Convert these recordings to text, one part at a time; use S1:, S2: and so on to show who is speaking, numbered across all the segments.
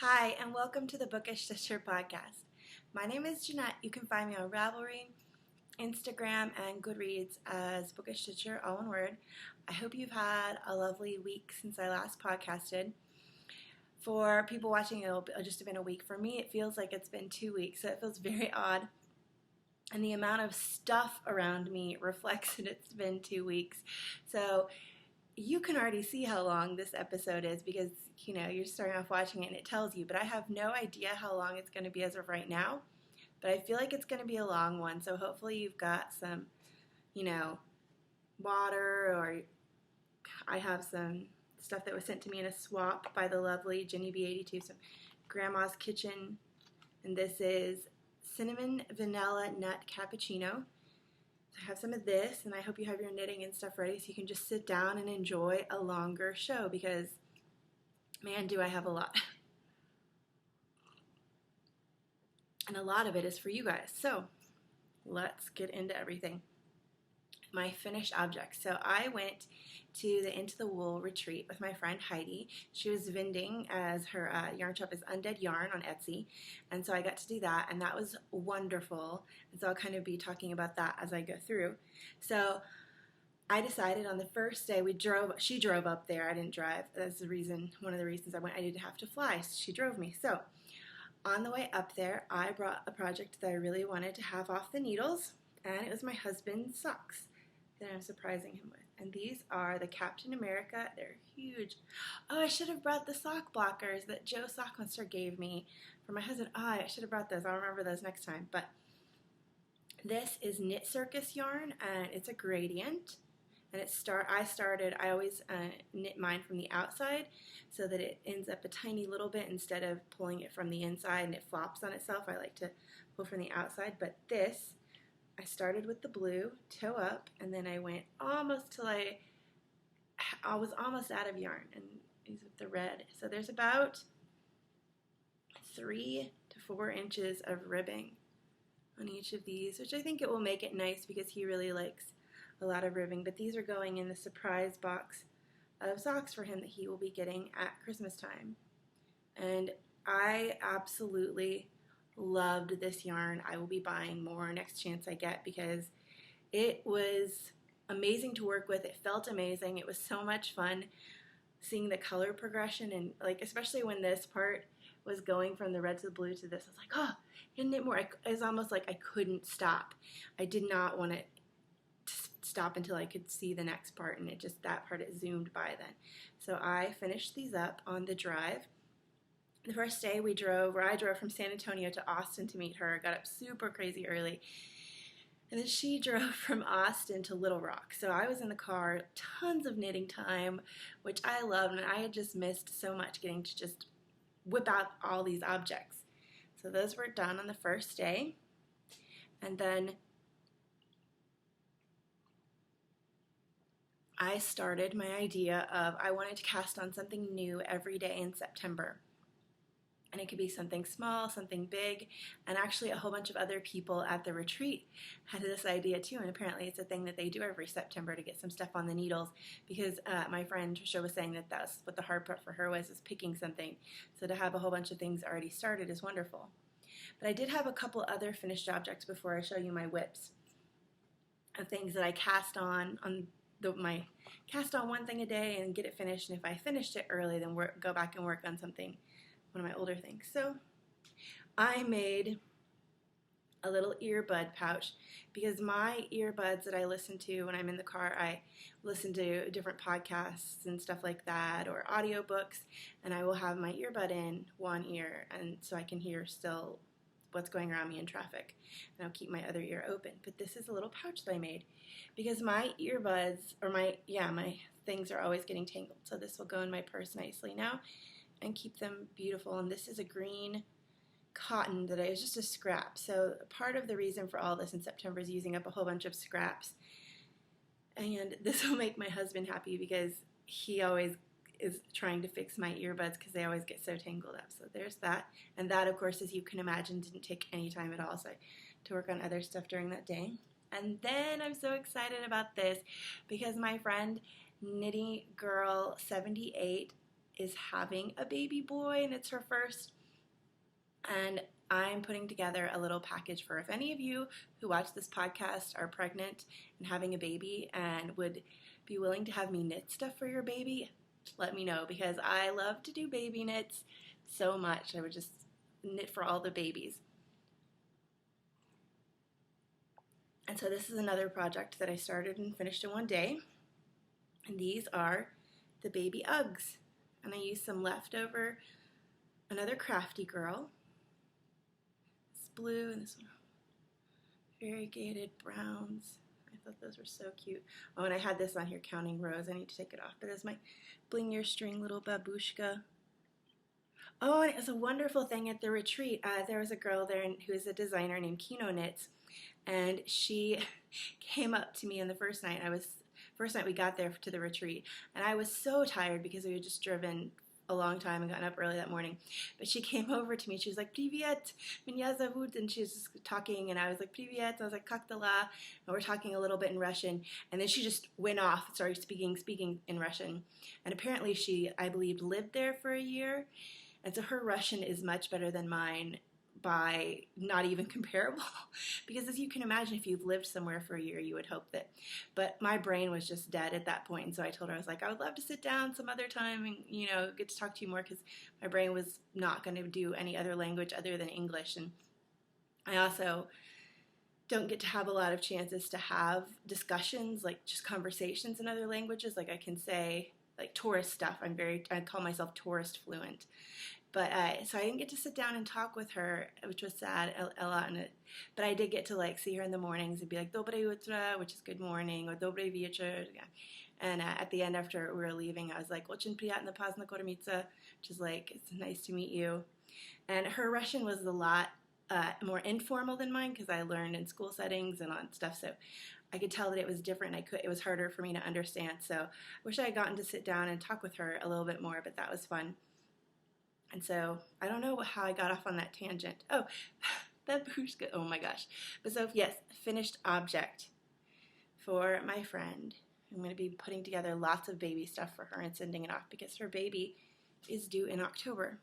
S1: Hi, and welcome to the BookishStitcher podcast. My name is Jeanette. You can find me on Ravelry, Instagram, and Goodreads as BookishStitcher, all one word. I hope you've had a lovely week since I last podcasted. For people watching, it'll just have been a week. For me, it feels like it's been 2 weeks, so it feels very odd. And the amount of stuff around me reflects that it's been 2 weeks. So you can already see how long this episode is because, you're starting off watching it and it tells you, but I have no idea how long it's going to be as of right now. But I feel like it's going to be a long one, so hopefully you've got some, water, or I have some stuff that was sent to me in a swap by the lovely Jenny B82, some Grandma's Kitchen, and this is Cinnamon Vanilla Nut Cappuccino. I have some of this, and I hope you have your knitting and stuff ready so you can just sit down and enjoy a longer show because, man, do I have a lot. And a lot of it is for you guys. So let's get into everything. My finished objects. So I went to the Into the Wool retreat with my friend Heidi. She was vending as her yarn shop is Undead Yarn on Etsy, and so I got to do that, and that was wonderful. And so I'll kind of be talking about that as I go through. So I decided on the first day she drove up there. I didn't drive. That's one of the reasons I went. I didn't have to fly. So she drove me. So on the way up there, I brought a project that I really wanted to have off the needles, and it was my husband's socks that I'm surprising him with. And these are the Captain America. They're huge. Oh, I should have brought the sock blockers that Joe Sockmonster gave me for my husband. Oh, I should have brought those. I'll remember those next time. But this is Knit Circus yarn, and it's a gradient. And I always knit mine from the outside so that it ends up a tiny little bit instead of pulling it from the inside and it flops on itself. I like to pull from the outside. But this, I started with the blue, toe up, and then I went almost till I was almost out of yarn, and these with the red. So there's about 3 to 4 inches of ribbing on each of these, which I think it will make it nice because he really likes a lot of ribbing. But these are going in the surprise box of socks for him that he will be getting at Christmas time. And I absolutely loved this yarn. I will be buying more next chance I get because it was amazing to work with. It felt amazing. It was so much fun seeing the color progression, and especially when this part was going from the red to the blue to this, I was like, oh, isn't it more? It was almost like I couldn't stop. I did not want it to stop until I could see the next part, and that part zoomed by then. So I finished these up on the drive. The first day I drove from San Antonio to Austin to meet her. Got up super crazy early. And then she drove from Austin to Little Rock. So I was in the car, tons of knitting time, which I loved, and I had just missed so much getting to just whip out all these objects. So those were done on the first day. And then I started my idea of I wanted to cast on something new every day in September. And it could be something small, something big, and actually a whole bunch of other people at the retreat had this idea too, and apparently it's a thing that they do every September to get some stuff on the needles, because my friend Trisha was saying that that's what the hard part for her was, is picking something. So to have a whole bunch of things already started is wonderful. But I did have a couple other finished objects before I show you my WIPs of things that I cast on cast on one thing a day and get it finished, and if I finished it early, then go back and work on something, one of my older things. So I made a little earbud pouch because my earbuds that I listen to when I'm in the car, I listen to different podcasts and stuff like that, or audiobooks, and I will have my earbud in one ear, and so I can hear still what's going around me in traffic, and I'll keep my other ear open. But this is a little pouch that I made because my earbuds, or my things are always getting tangled. So this will go in my purse nicely now and keep them beautiful. And this is a green cotton that is just a scrap. So part of the reason for all this in September is using up a whole bunch of scraps. And this will make my husband happy because he always is trying to fix my earbuds because they always get so tangled up. So there's that. And that, of course, as you can imagine, didn't take any time at all. So I had to work on other stuff during that day. And then I'm so excited about this because my friend Knitty Girl 78 is having a baby boy, and it's her first. And I'm putting together a little package for if any of you who watch this podcast are pregnant and having a baby and would be willing to have me knit stuff for your baby, let me know, because I love to do baby knits so much. I would just knit for all the babies. And so this is another project that I started and finished in one day. And these are the baby Uggs. And I used some leftover, another Crafty Girl. This blue and this one, variegated browns. I thought those were so cute. Oh, and I had this on here counting rows. I need to take it off. But there's my bling your string little babushka. Oh, and it was a wonderful thing at the retreat. There was a girl there who is a designer named Kino Knits. And she came up to me on the first night. First night we got there to the retreat, and I was so tired because we had just driven a long time and gotten up early that morning. But she came over to me. She was like, "Privyet, меня zовут," and she was just talking, and I was like, "Privyet." I was like, "Как dela?" And we're talking a little bit in Russian, and then she just went off, started speaking in Russian. And apparently she, I believe, lived there for a year, and so her Russian is much better than mine, by not even comparable, because as you can imagine, if you've lived somewhere for a year, you would hope that. But my brain was just dead at that point, and so I told her, I was like, I would love to sit down some other time and get to talk to you more, because my brain was not going to do any other language other than English. And I also don't get to have a lot of chances to have discussions, like just conversations in other languages. Like I can say like tourist stuff. I call myself tourist fluent. But so I didn't get to sit down and talk with her, which was sad a lot. But I did get to like see her in the mornings and be like "Dobre utra," which is good morning, or "Dobre večer." And at the end, after we were leaving, I was like "Очень приятно познакомиться," which is like it's nice to meet you. And her Russian was a lot more informal than mine, because I learned in school settings and on stuff. So I could tell that it was different. It was harder for me to understand. So I wish I had gotten to sit down and talk with her a little bit more, but that was fun. And so I don't know how I got off on that tangent. Oh, babushka. Oh my gosh. But so yes, finished object for my friend. I'm going to be putting together lots of baby stuff for her and sending it off, because her baby is due in October.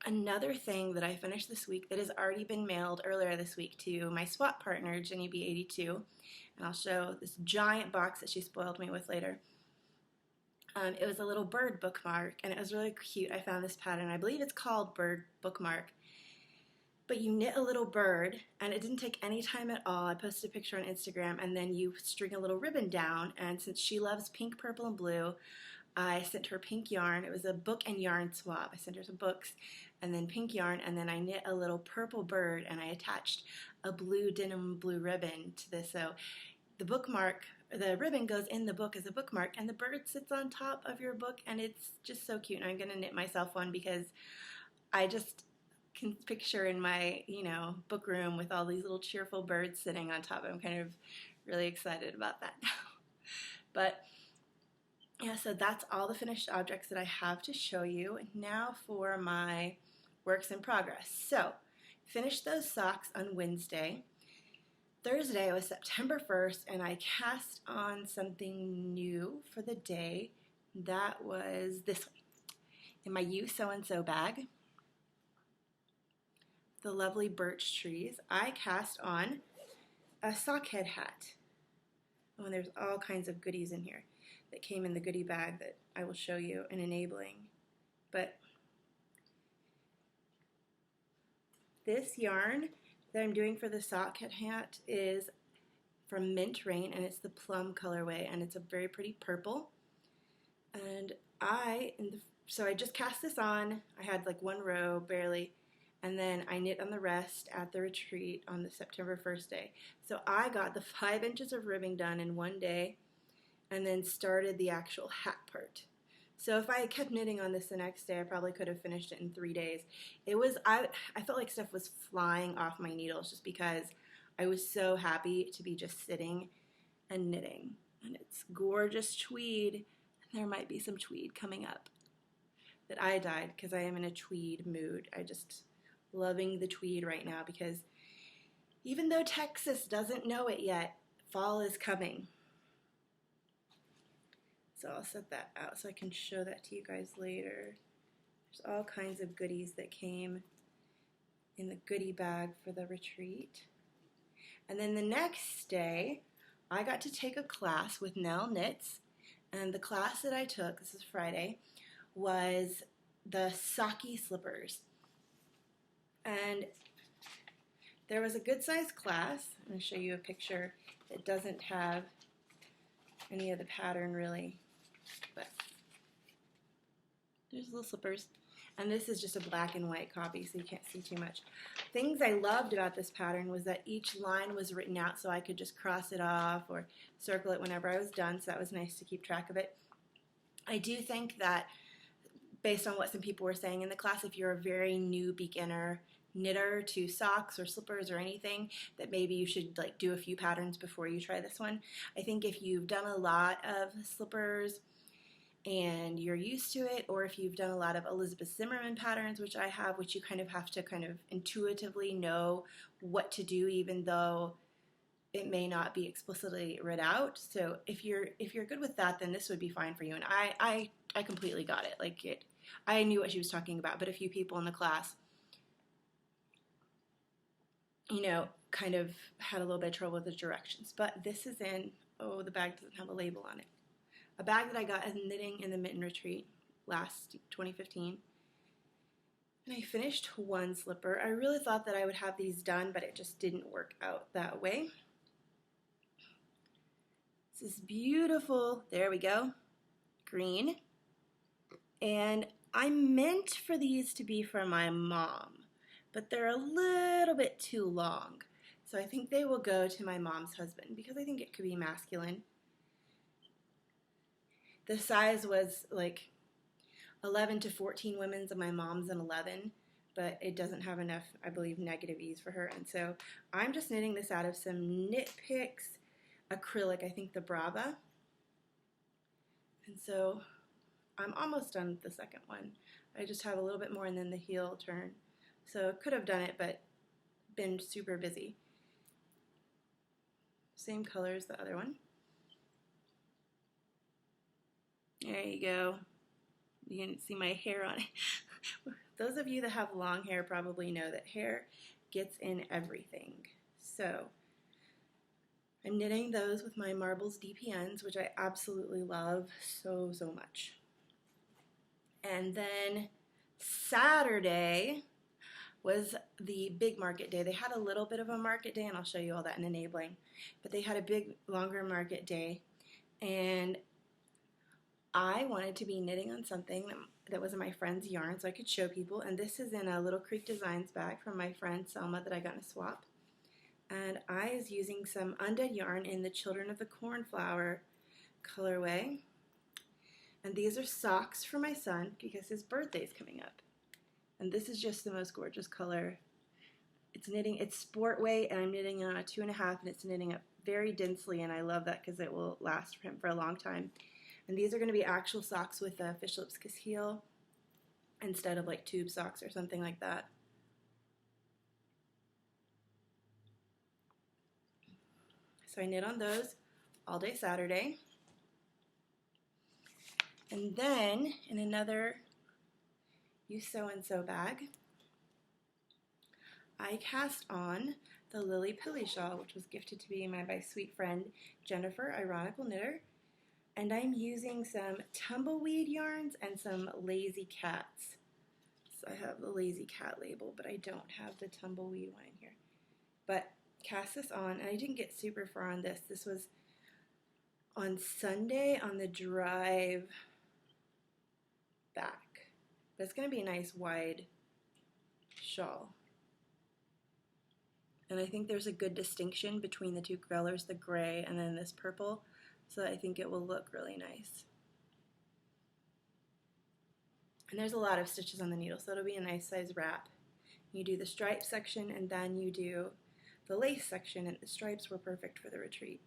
S1: Another thing that I finished this week that has already been mailed earlier this week to my swap partner, Jenny B82, and I'll show this giant box that she spoiled me with later. It was a little bird bookmark, and it was really cute. I found this pattern. I believe it's called bird bookmark. But you knit a little bird, and it didn't take any time at all. I posted a picture on Instagram, and then you string a little ribbon down, and since she loves pink, purple, and blue, I sent her pink yarn. It was a book and yarn swap. I sent her some books and then pink yarn, and then I knit a little purple bird, and I attached a blue denim blue ribbon to this. So the bookmark, the ribbon goes in the book as a bookmark, and the bird sits on top of your book, and it's just so cute. And I'm going to knit myself one, because I just can picture in my, book room with all these little cheerful birds sitting on top. I'm kind of really excited about that now. But yeah, so that's all the finished objects that I have to show you. Now for my works in progress. So, finished those socks on Wednesday. Thursday was September 1st, and I cast on something new for the day. That was this one, in my You So and So bag. The lovely birch trees. I cast on a Sockhead hat. Oh, and there's all kinds of goodies in here that came in the goodie bag that I will show you in enabling. But this yarn that I'm doing for the Sockhead hat is from Mint Rain, and it's the plum colorway, and it's a very pretty purple. And so I just cast this on. I had like one row barely, and then I knit on the rest at the retreat on the September 1st day. So I got the 5 inches of ribbing done in one day, and then started the actual hat part. So if I had kept knitting on this the next day, I probably could have finished it in 3 days. I felt like stuff was flying off my needles, just because I was so happy to be just sitting and knitting. And it's gorgeous tweed, and there might be some tweed coming up that I dyed, because I am in a tweed mood. I just loving the tweed right now, because even though Texas doesn't know it yet, fall is coming. So I'll set that out so I can show that to you guys later. There's all kinds of goodies that came in the goodie bag for the retreat. And then the next day, I got to take a class with Nell Knits, and the class that I took, this is Friday, was the Saki slippers. And there was a good sized class. I'm going to show you a picture that doesn't have any of the pattern really, but there's little slippers. And this is just a black and white copy, so you can't see too much. Things I loved about this pattern was that each line was written out so I could just cross it off or circle it whenever I was done, so that was nice to keep track of it. I do think that based on what some people were saying in the class, if you're a very new beginner knitter to socks or slippers or anything, that maybe you should like do a few patterns before you try this one. I think if you've done a lot of slippers and you're used to it, or if you've done a lot of Elizabeth Zimmerman patterns, which I have, which you kind of have to kind of intuitively know what to do even though it may not be explicitly read out. So if you're good with that, then this would be fine for you. And I completely got it. Like I knew what she was talking about, but a few people in the class, you know, kind of had a little bit of trouble with the directions. But this is in, oh, the bag doesn't have a label on it. A bag that I got as knitting in the mitten retreat last 2015. And I finished one slipper. I really thought that I would have these done, but it just didn't work out that way. This is beautiful, there we go, green. And I meant for these to be for my mom, but they're a little bit too long. So I think they will go to my mom's husband because I think it could be masculine. The size was like 11 to 14 women's and my mom's an 11, but it doesn't have enough, I believe, negative ease for her. And so I'm just knitting this out of some Knit Picks acrylic, I think the Brava. And so I'm almost done with the second one. I just have a little bit more and then the heel turn. So could have done it, but been super busy. Same color as the other one. There you go. You can see my hair on it. Those of you that have long hair probably know that hair gets in everything. So I'm knitting those with my Marbles DPNs, which I absolutely love so much. And then Saturday was the big market day. They had a little bit of a market day, and I'll show you all that in enabling, but they had a big, longer market day, and I wanted to be knitting on something that was in my friend's yarn so I could show people, and this is in a Little Creek Designs bag from my friend Selma that I got in a swap. And I was using some Undead yarn in the Children of the Cornflower colorway. And these are socks for my son because his birthday is coming up. And this is just the most gorgeous color. It's knitting, it's sport weight, and I'm knitting on a 2.5, and it's knitting up very densely, and I love that because it will last for him for a long time. And these are going to be actual socks with a Fish Lips Kiss heel instead of like tube socks or something like that. So I knit on those all day Saturday. And then in another You Sew and Sew bag, I cast on the Lilli Pilli shawl, which was gifted to me by my sweet friend Jennifer, Ironical Knitter. And I'm using some tumbleweed yarns and some lazy cats. So I have the lazy cat label, but I don't have the tumbleweed one in here. But cast this on, and I didn't get super far on this. This was on Sunday on the drive back. But it's going to be a nice wide shawl. And I think there's a good distinction between the two colors, the gray and then this purple. So I think it will look really nice. And there's a lot of stitches on the needle, so it'll be a nice size wrap. You do the stripe section and then you do the lace section, and the stripes were perfect for the retreat.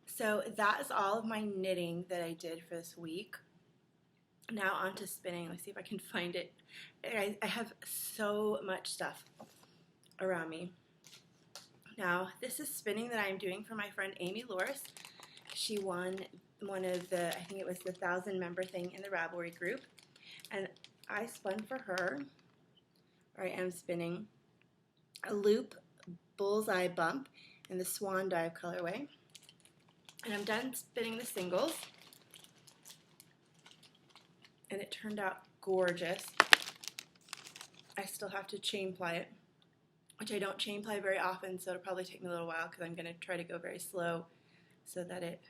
S1: So that is all of my knitting that I did for this week. Now on to spinning. Let's see if I can find it. I have so much stuff around me. Now, this is spinning that I'm doing for my friend Amy Loris. She won one of the, I think it was the 1,000 member thing in the Ravelry group. And I spun for her, or I am spinning, a loop bullseye bump in the swan dive colorway. And I'm done spinning the singles. And it turned out gorgeous. I still have to chain ply it, which I don't chain ply very often, so it'll probably take me a little while because I'm going to try to go very slow so that it,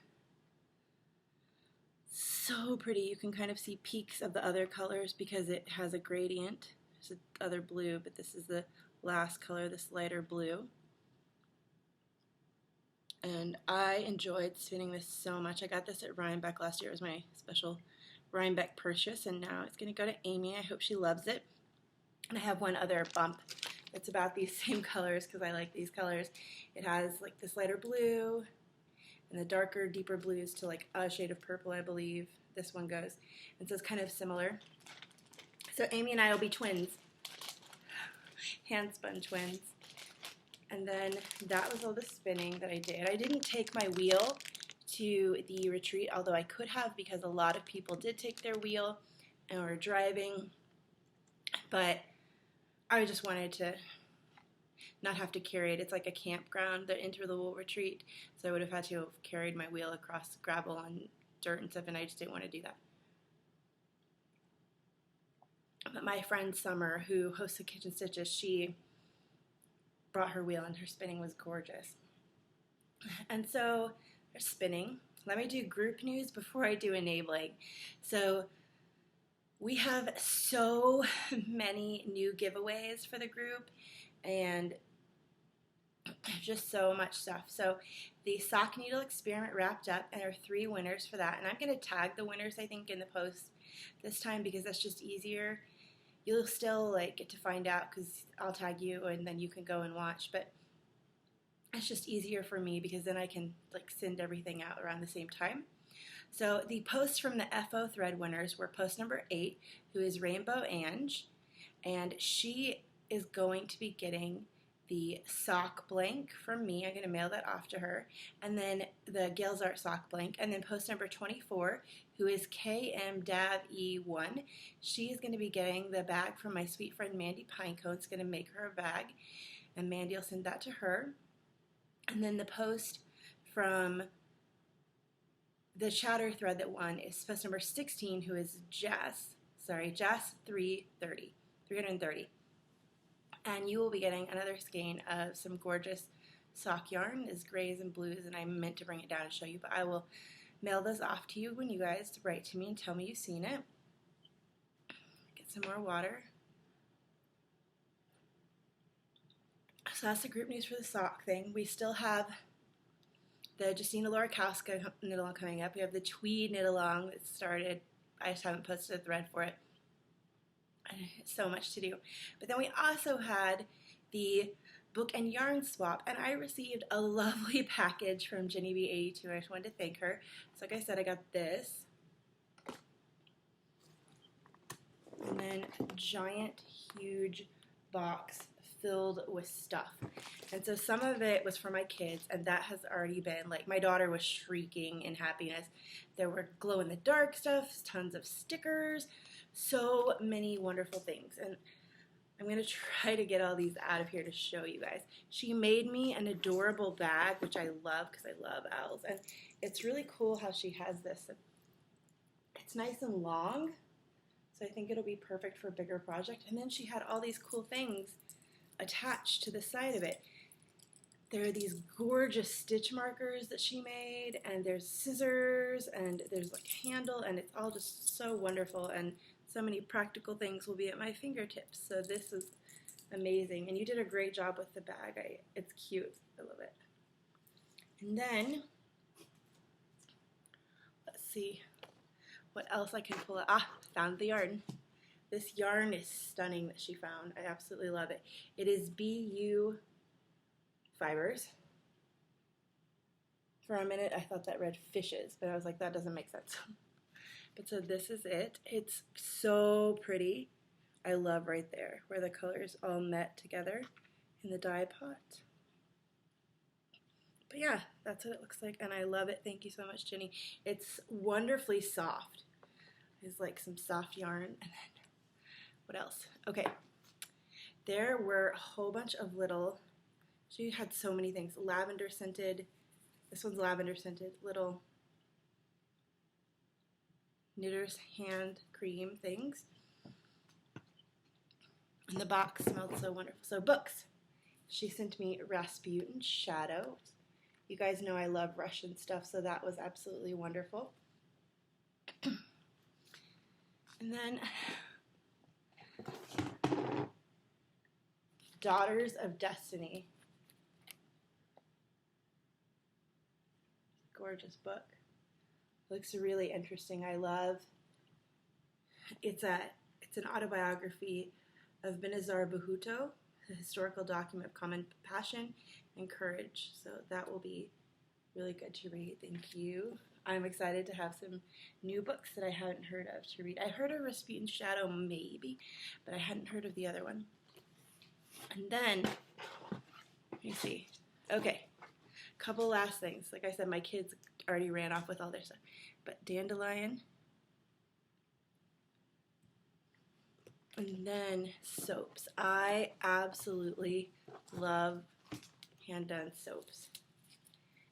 S1: so pretty. You can kind of see peaks of the other colors because it has a gradient. There's the other blue, but this is the last color, this lighter blue. And I enjoyed spinning this so much. I got this at Rhinebeck last year. It was my special Rhinebeck purchase, and now it's going to go to Amy. I hope she loves it. And I have one other bump that's about these same colors because I like these colors. It has like this lighter blue and the darker, deeper blues to like a shade of purple, I believe this one goes. And so it's kind of similar. So Amy and I will be twins, hand spun twins. And then that was all the spinning that I did. I didn't take my wheel to the retreat, although I could have because a lot of people did take their wheel and were driving. But I just wanted to not have to carry it. It's like a campground, the interval retreat, so I would have had to have carried my wheel across gravel and dirt and stuff, and I just didn't want to do that. But my friend Summer, who hosts the Kitchen Stitches, she brought her wheel and her spinning was gorgeous. And so there's spinning. Let me do group news before I do enabling. So we have so many new giveaways for the group and just so much stuff. So the sock needle experiment wrapped up and there are 3 winners for that. And I'm going to tag the winners, I think, in the post this time because that's just easier. You'll still like get to find out because I'll tag you and then you can go and watch. But it's just easier for me because then I can like send everything out around the same time. So the posts from the FO thread winners were post number 8, who is Rainbow Ange, and she is going to be getting the sock blank from me. I'm going to mail that off to her. And then the Gales Art sock blank. And then post number 24, who is KMDAV-E1. She is going to be getting the bag from my sweet friend Mandy Pinecone. It's going to make her a bag. And Mandy will send that to her. And then the post from the chatter thread that won is post number 16, who is Jess 330. And you will be getting another skein of some gorgeous sock yarn. It's grays and blues, and I meant to bring it down and show you, but I will mail those off to you when you guys write to me and tell me you've seen it. Get some more water. So that's the group news for the sock thing. We still have the Justina Lorikowska knit-along coming up. We have the tweed knit-along that started. I just haven't posted a thread for it. So much to do. But then we also had the book and yarn swap, and I received a lovely package from Jenny B82. I just wanted to thank her. So like I said, I got this. And then a giant, huge box filled with stuff. And so some of it was for my kids, and that has already been, like, my daughter was shrieking in happiness. There were glow-in-the-dark stuff, tons of stickers, so many wonderful things. And I'm going to try to get all these out of here to show you guys. She made me an adorable bag, which I love because I love owls. And it's really cool how she has this. It's nice and long, so I think it'll be perfect for a bigger project. And then she had all these cool things attached to the side of it. There are these gorgeous stitch markers that she made, and there's scissors, and there's like a handle, and it's all just so wonderful, and so many practical things will be at my fingertips. So this is amazing, and you did a great job with the bag. It's cute. I love it. And then let's see what else I can pull out. Ah, found the yarn. This yarn is stunning that she found. I absolutely love it. It is BU fibers. For a minute, I thought that read fishes, but I was like, that doesn't make sense. But so this is it. It's so pretty. I love right there where the colors all met together in the dye pot. But yeah, that's what it looks like, and I love it. Thank you so much, Jenny. It's wonderfully soft. There's like some soft yarn, and then what else? Okay, there were a whole bunch of little, she had so many things, lavender scented, this one's lavender scented, little knitter's hand cream things. And the box smelled so wonderful. So books. She sent me Rasputin Shadow. You guys know I love Russian stuff, so that was absolutely wonderful. And then Daughters of Destiny. Gorgeous book. Looks really interesting. I love. It's an autobiography of Benazir Bhutto, a historical document of common passion and courage. So that will be really good to read. Thank you. I'm excited to have some new books that I hadn't heard of to read. I heard of Rasputin Shadow maybe, but I hadn't heard of the other one. And then, let me see. Okay, couple last things. Like I said, my kids already ran off with all their stuff. But Dandelion. And then soaps. I absolutely love hand-done soaps.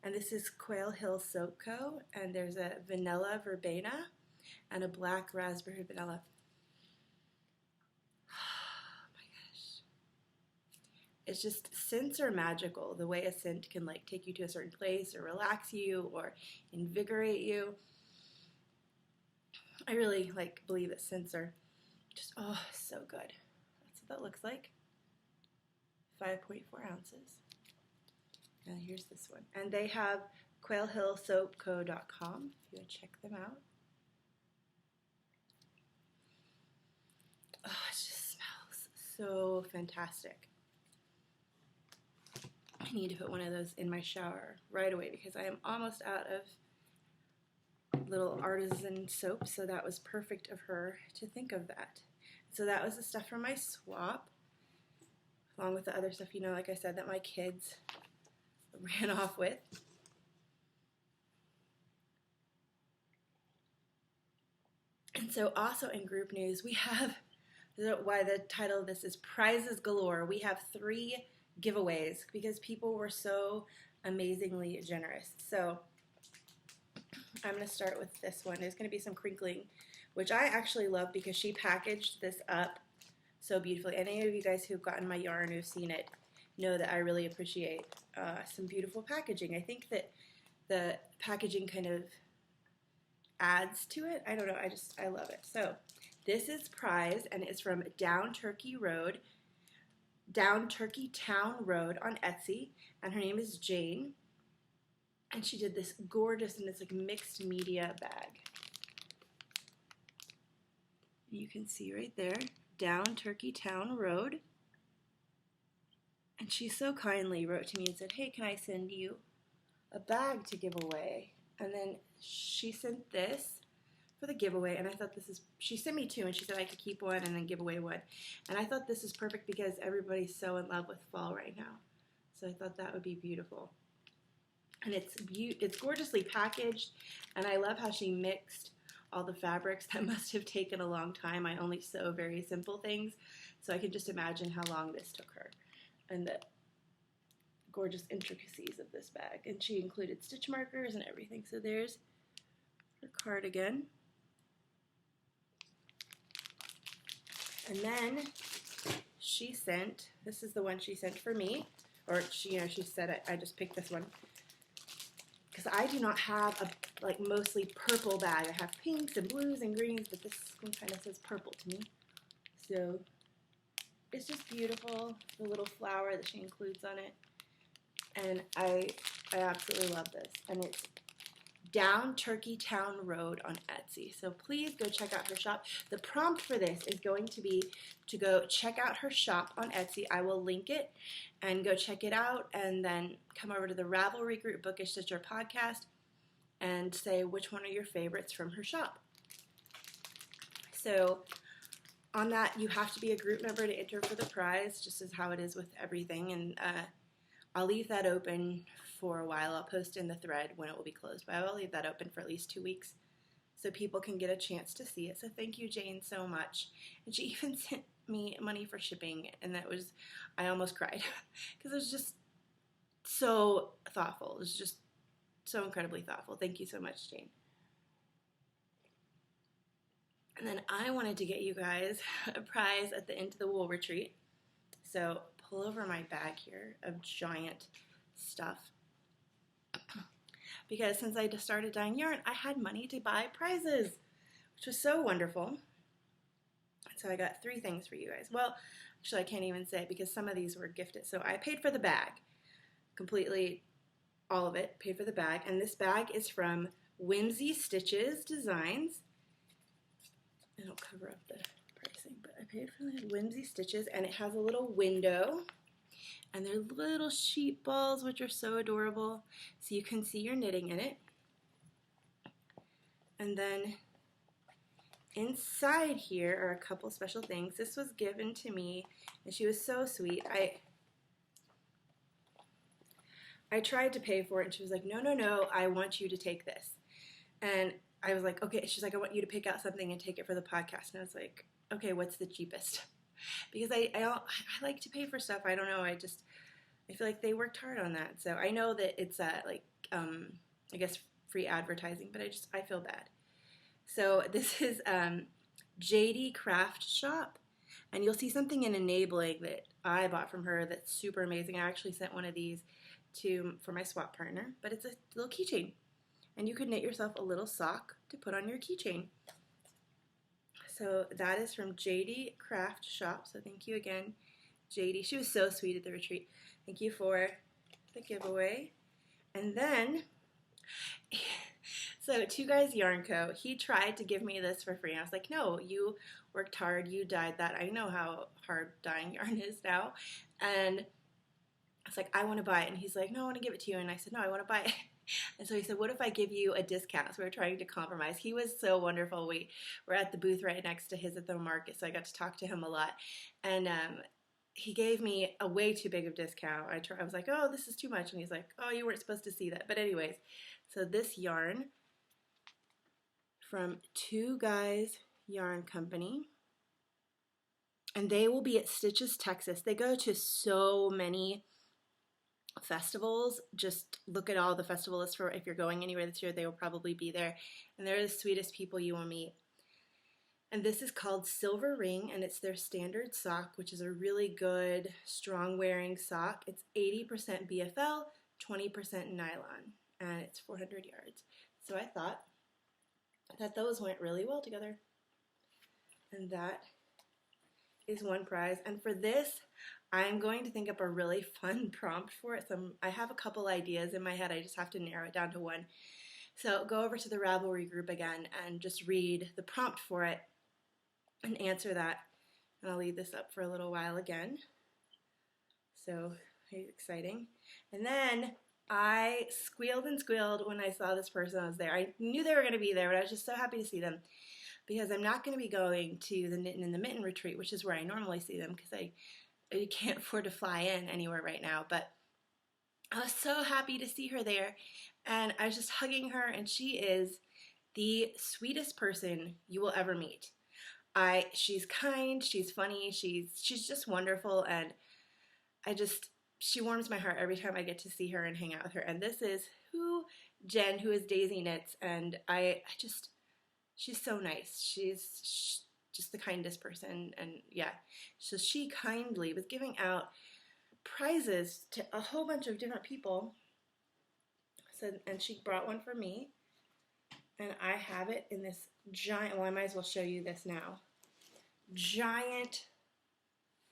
S1: And this is Quail Hill Soap Co. And there's a vanilla verbena and a black raspberry vanilla. Oh my gosh. It's just, scents are magical. The way a scent can like take you to a certain place or relax you or invigorate you. I really like believe that scents are just, oh, so good. That's what that looks like. 5.4 ounces. And here's this one. And they have quailhillsoapco.com if you want to check them out. Oh, it just smells so fantastic. I need to put one of those in my shower right away because I am almost out of little artisan soap, so that was perfect of her to think of that. So that was the stuff from my swap, along with the other stuff, you know, like I said, that my kids ran off with. And so also in group news, we have, why the title of this is Prizes Galore. We have 3 giveaways because people were so amazingly generous. So I'm going to start with this one. There's going to be some crinkling, which I actually love because she packaged this up so beautifully. Any of you guys who've gotten my yarn who've seen it know that I really appreciate some beautiful packaging. I think that the packaging kind of adds to it. I don't know. I love it. So this is Prize, and it's from Down Turkey Town Road on Etsy, and her name is Jane. And she did this gorgeous, and it's like mixed media bag. You can see right there, Down Turkey Town Road. And she so kindly wrote to me and said, hey, can I send you a bag to give away? And then she sent this for the giveaway, and I thought this is, she sent me 2, and she said I could keep one and then give away one. And I thought this is perfect because everybody's so in love with fall right now. So I thought that would be beautiful. And it's gorgeously packaged, and I love how she mixed all the fabrics. That must have taken a long time. I only sew very simple things, so I can just imagine how long this took her and the gorgeous intricacies of this bag. And she included stitch markers and everything. So there's her cardigan. And then she sent, this is the one she sent for me, or she said I just picked this one because I do not have a like mostly purple bag. I have pinks and blues and greens, but this one kind of says purple to me. So it's just beautiful, the little flower that she includes on it. And I absolutely love this. And it's Down Turkey Town Road on Etsy. So please go check out her shop. The prompt for this is going to be to go check out her shop on Etsy. I will link it and go check it out, and then come over to the Ravelry group, Bookish Stitcher Podcast, and say which one are your favorites from her shop. So on that, you have to be a group member to enter for the prize, just as how it is with everything. And I'll leave that open for a while. I'll post in the thread when it will be closed, but I will leave that open for at least 2 weeks so people can get a chance to see it. So thank you, Jane, so much. And she even sent me money for shipping, and that was, I almost cried because it was just so thoughtful. It was just so incredibly thoughtful. Thank you so much, Jane. And then I wanted to get you guys a prize at the Into the Wool retreat. So pull over my bag here of giant stuff. Because since I just started dyeing yarn, I had money to buy prizes, which was so wonderful. So I got 3 things for you guys. Well, actually I can't even say because some of these were gifted. So I paid for the bag, completely, all of it, paid for the bag. And this bag is from Whimsee Stitches Designs. It'll cover up the pricing, but I paid for the Whimsee Stitches, and it has a little window, and they're little sheep balls, which are so adorable, so you can see your knitting in it. And then inside here are a couple special things. This was given to me, and she was so sweet. I tried to pay for it, and she was like, no, no, no, I want you to take this. And I was like, okay. She's like, I want you to pick out something and take it for the podcast. And I was like, okay, what's the cheapest? Because I like to pay for stuff. I don't know. I feel like they worked hard on that. So I know that it's I guess free advertising, but I feel bad. So this is JD Craft Shop, and you'll see something in enabling that I bought from her that's super amazing. I actually sent one of these for my swap partner, but it's a little keychain. And you could knit yourself a little sock to put on your keychain. So that is from JD Craft Shop. So thank you again, JD. She was so sweet at the retreat. Thank you for the giveaway. And then, so Two Guys Yarn Co., he tried to give me this for free. And I was like, no, you worked hard. You dyed that. I know how hard dyeing yarn is now. And I was like, I want to buy it. And he's like, no, I want to give it to you. And I said, no, I want to buy it. And so he said, what if I give you a discount? So we were trying to compromise. He was so wonderful. We were at the booth right next to his at the market, so I got to talk to him a lot. And he gave me a way too big of discount. I was like, oh, this is too much. And he's like, oh, you weren't supposed to see that. But anyways, so this yarn from Two Guys Yarn Company. And they will be at Stitches, Texas. They go to so many festivals. Just look at all the festival lists for if you're going anywhere this year. They will probably be there, and they're the sweetest people you will meet. And this is called Silver Ring, and it's their standard sock, which is a really good strong wearing sock. It's 80% BFL, 20% nylon, and it's 400 yards. So I thought that those went really well together, and that is one prize. And for this, I'm going to think up a really fun prompt for it. I have a couple ideas in my head. I just have to narrow it down to one. So go over to the Ravelry group again and just read the prompt for it and answer that. And I'll leave this up for a little while again. So exciting. And then I squealed and squealed when I saw this person was there. I knew they were going to be there, but I was just so happy to see them because I'm not going to be going to the Knittin' in the Mitten retreat, which is where I normally see them because I can't afford to fly in anywhere right now, but I was so happy to see her there, and I was just hugging her, and she is the sweetest person you will ever meet. She's kind, she's funny, she's just wonderful, and she warms my heart every time I get to see her and hang out with her. And this is Jen, who is Daisy Knits, and she's so nice. She's just the kindest person, and yeah, so she kindly was giving out prizes to a whole bunch of different people. So, and she brought one for me, and I have it in this giant, well, I might as well show you this now, giant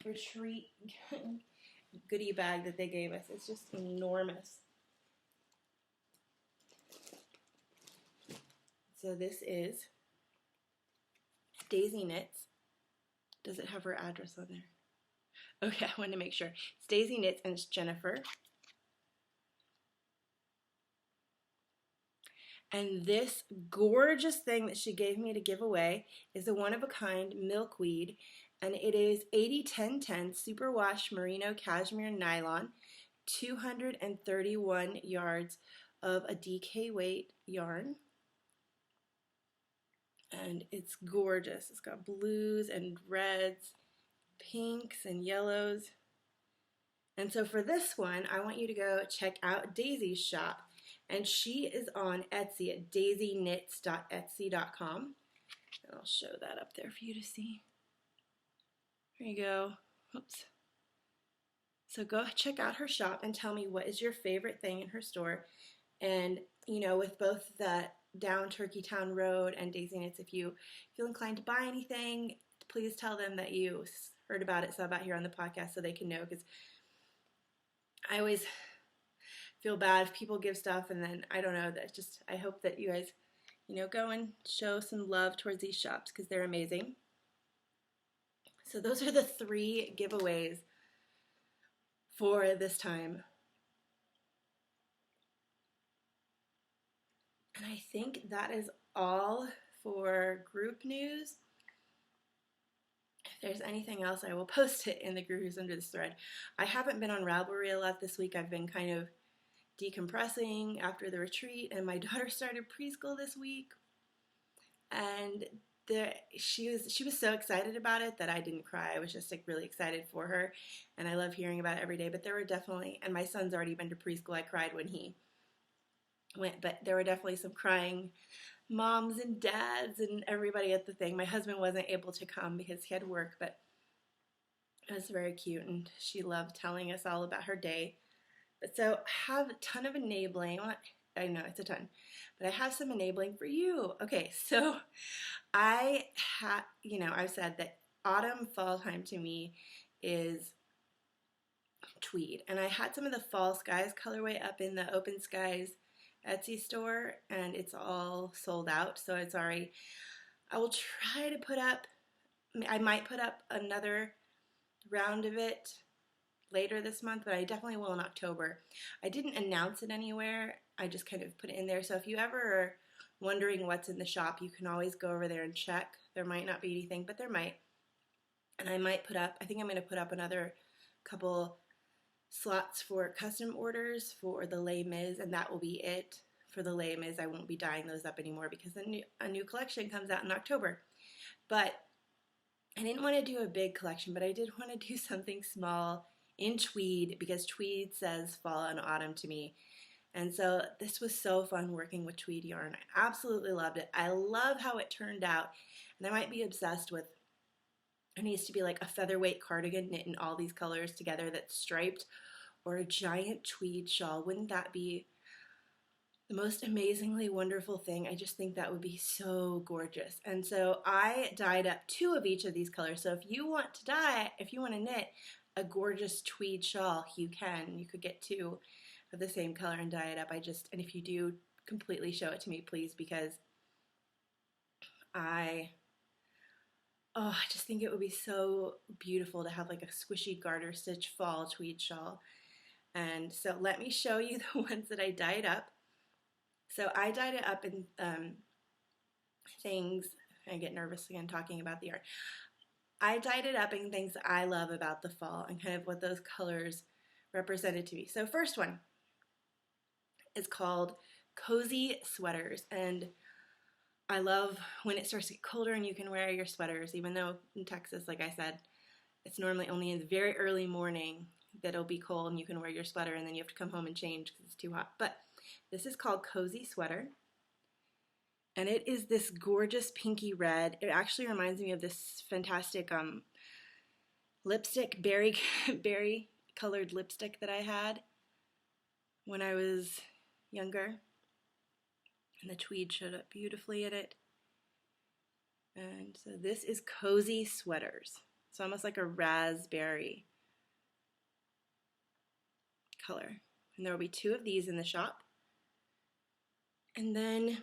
S1: retreat goodie bag that they gave us. It's just enormous. So this is Daisy Knits. Does it have her address on there? Okay, I wanted to make sure. It's Daisy Knits, and it's Jennifer. And this gorgeous thing that she gave me to give away is a one-of-a-kind milkweed, and it is 80-10-10 superwash merino cashmere nylon, 231 yards of a DK weight yarn. And it's gorgeous. It's got blues and reds, pinks and yellows. And so for this one, I want you to go check out Daisy's shop. And she is on Etsy at daisyknits.etsy.com. And I'll show that up there for you to see. There you go. Oops. So go check out her shop and tell me what is your favorite thing in her store. And, you know, with both the Down Turkey Town Road and Daisy Knits, if you feel inclined to buy anything, please tell them that you heard about it, saw about here on the podcast, so they can know, because I always feel bad if people give stuff and then, I don't know, that just, I hope that you guys, you know, go and show some love towards these shops because they're amazing. So those are the 3 giveaways for this time. And I think that is all for group news. If there's anything else, I will post it in the group news under this thread. I haven't been on Ravelry a lot this week. I've been kind of decompressing after the retreat, and my daughter started preschool this week. And she was so excited about it that I didn't cry. I was just like really excited for her, and I love hearing about it every day. But there were definitely, and my son's already been to preschool. I cried when he went, but there were definitely some crying moms and dads and everybody at the thing. My husband wasn't able to come because he had work, but it was very cute, and she loved telling us all about her day. But so I have a ton of enabling. I know it's a ton, but I have some enabling for you. Okay, so I've said that autumn fall time to me is tweed, and I had some of the Fall Skies colorway up in the Open Skies Etsy store, and it's all sold out, so it's already, I will try to put up, I might put up another round of it later this month, but I definitely will in October. I didn't announce it anywhere, I just kind of put it in there, so if you ever are wondering what's in the shop, you can always go over there and check. There might not be anything, but there might. And I might put up, I think I'm going to put up another couple slots for custom orders for the Les Mis, and that will be it for the Les Mis. I won't be dyeing those up anymore because a new collection comes out in October. But I didn't want to do a big collection, but I did want to do something small in tweed because tweed says fall and autumn to me. And so this was so fun working with tweed yarn. I absolutely loved it. I love how it turned out, and I might be obsessed with, it needs to be like a featherweight cardigan knit in all these colors together that's striped, or a giant tweed shawl. Wouldn't that be the most amazingly wonderful thing? I just think that would be so gorgeous. And so I dyed up 2 of each of these colors. So if you want to dye, if you want to knit a gorgeous tweed shawl, you can. You could get 2 of the same color and dye it up. And if you do, completely show it to me, please, because I just think it would be so beautiful to have like a squishy garter stitch fall tweed shawl. And so let me show you the ones that I dyed up. So I dyed it up in things, I get nervous again talking about the yarn. I dyed it up in things that I love about the fall and kind of what those colors represented to me. So first one is called Cozy Sweaters, and I love when it starts to get colder and you can wear your sweaters, even though in Texas, like I said, it's normally only in the very early morning that it'll be cold and you can wear your sweater, and then you have to come home and change because it's too hot. But this is called Cozy Sweater, and it is this gorgeous pinky red. It actually reminds me of this fantastic lipstick, berry colored lipstick that I had when I was younger. And the tweed showed up beautifully in it. And so this is Cozy Sweaters. It's almost like a raspberry color. And there will be 2 of these in the shop. And then,